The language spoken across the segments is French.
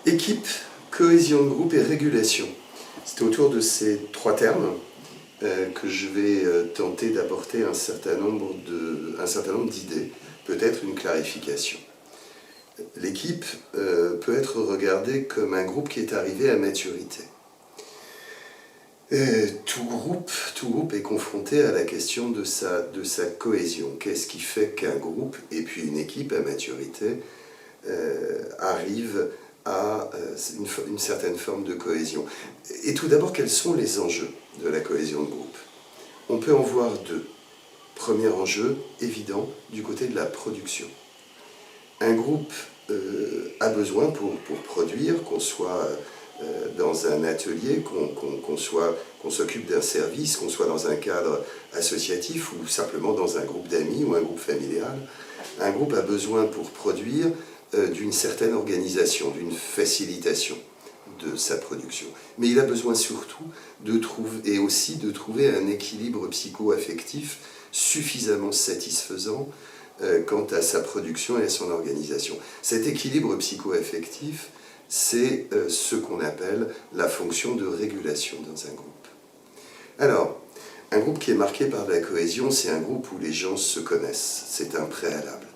Équipe, cohésion de groupe et régulation. C'est autour de ces trois termes que je vais tenter d'apporter un certain nombre d'idées, peut-être une clarification. L'équipe peut être regardée comme un groupe qui est arrivé à maturité. Tout groupe est confronté à la question de sa cohésion. Qu'est-ce qui fait qu'un groupe et puis une équipe à maturité arrive à une certaine forme de cohésion? Et tout d'abord, quels sont les enjeux de la cohésion de groupe? On peut en voir deux. Premier enjeu, évident, du côté de la production. Un groupe a besoin pour produire, qu'on soit dans un atelier, qu'on s'occupe d'un service, qu'on soit dans un cadre associatif ou simplement dans un groupe d'amis ou un groupe familial, un groupe a besoin pour produire d'une certaine organisation, d'une facilitation de sa production. Mais il a besoin surtout de trouver un équilibre psycho-affectif suffisamment satisfaisant quant à sa production et à son organisation. Cet équilibre psycho-affectif, c'est ce qu'on appelle la fonction de régulation dans un groupe. Alors, un groupe qui est marqué par la cohésion, c'est un groupe où les gens se connaissent, c'est un préalable.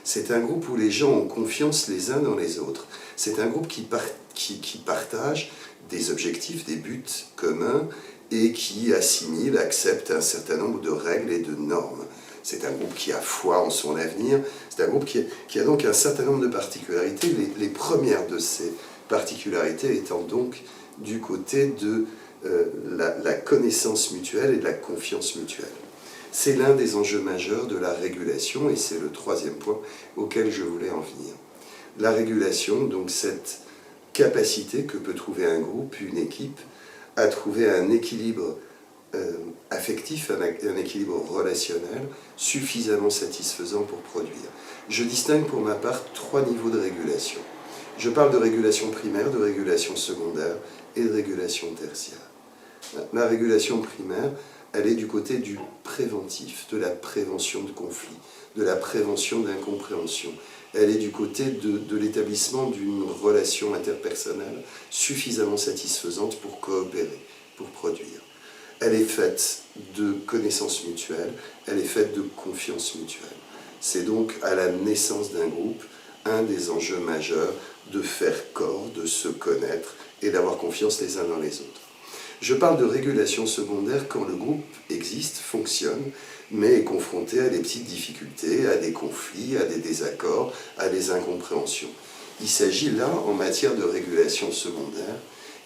C'est un groupe où les gens ont confiance les uns dans les autres. C'est un groupe qui partage des objectifs, des buts communs et qui assimile, accepte un certain nombre de règles et de normes. C'est un groupe qui a foi en son avenir. C'est un groupe qui a donc un certain nombre de particularités. Les premières de ces particularités étant donc du côté de la connaissance mutuelle et de la confiance mutuelle. C'est l'un des enjeux majeurs de la régulation et c'est le troisième point auquel je voulais en venir. La régulation, donc cette capacité que peut trouver un groupe, une équipe, à trouver un équilibre affectif, un équilibre relationnel suffisamment satisfaisant pour produire. Je distingue pour ma part trois niveaux de régulation. Je parle de régulation primaire, de régulation secondaire et de régulation tertiaire. La régulation primaire, elle est du côté du préventif, de la prévention de conflits, de la prévention d'incompréhension. Elle est du côté de l'établissement d'une relation interpersonnelle suffisamment satisfaisante pour coopérer, pour produire. Elle est faite de connaissances mutuelles, elle est faite de confiance mutuelle. C'est donc à la naissance d'un groupe un des enjeux majeurs de faire corps, de se connaître et d'avoir confiance les uns dans les autres. Je parle de régulation secondaire quand le groupe existe, fonctionne, mais est confronté à des petites difficultés, à des conflits, à des désaccords, à des incompréhensions. Il s'agit là, en matière de régulation secondaire,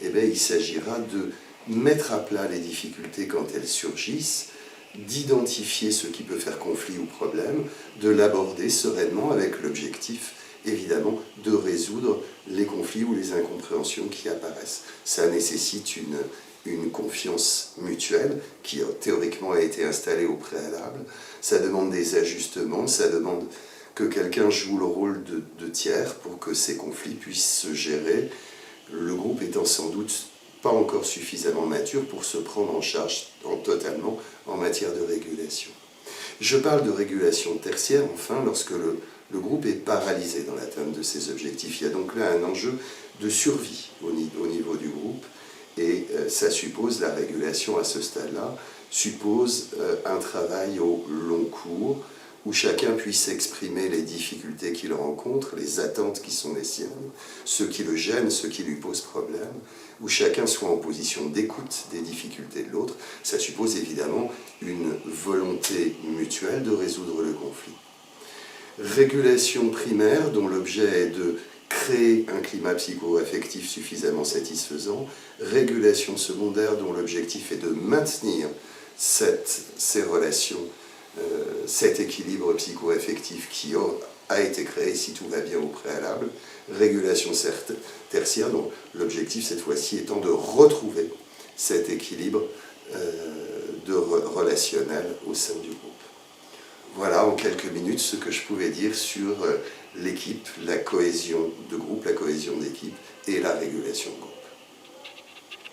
il s'agira de mettre à plat les difficultés quand elles surgissent, d'identifier ce qui peut faire conflit ou problème, de l'aborder sereinement avec l'objectif, évidemment, de résoudre les conflits ou les incompréhensions qui apparaissent. Ça nécessite une confiance mutuelle qui théoriquement a été installée au préalable. Ça demande des ajustements, ça demande que quelqu'un joue le rôle de tiers pour que ces conflits puissent se gérer, le groupe étant sans doute pas encore suffisamment mature pour se prendre en charge totalement en matière de régulation. Je parle de régulation tertiaire, enfin, lorsque le groupe est paralysé dans l'atteinte de ses objectifs. Il y a donc là un enjeu de survie au niveau du groupe, et ça suppose, la régulation à ce stade-là, suppose un travail au long cours, où chacun puisse exprimer les difficultés qu'il rencontre, les attentes qui sont les siennes, ce qui le gêne, ce qui lui pose problème, où chacun soit en position d'écoute des difficultés de l'autre. Ça suppose évidemment une volonté mutuelle de résoudre le conflit. Régulation primaire, dont l'objet est de créer un climat psycho-affectif suffisamment satisfaisant. Régulation secondaire, dont l'objectif est de maintenir ces relations, cet équilibre psycho-affectif qui a été créé si tout va bien au préalable. Régulation tertiaire, dont l'objectif cette fois-ci étant de retrouver cet équilibre relationnel au sein du groupe. Voilà en quelques minutes ce que je pouvais dire sur l'équipe, la cohésion de groupe, la cohésion d'équipe et la régulation de groupe.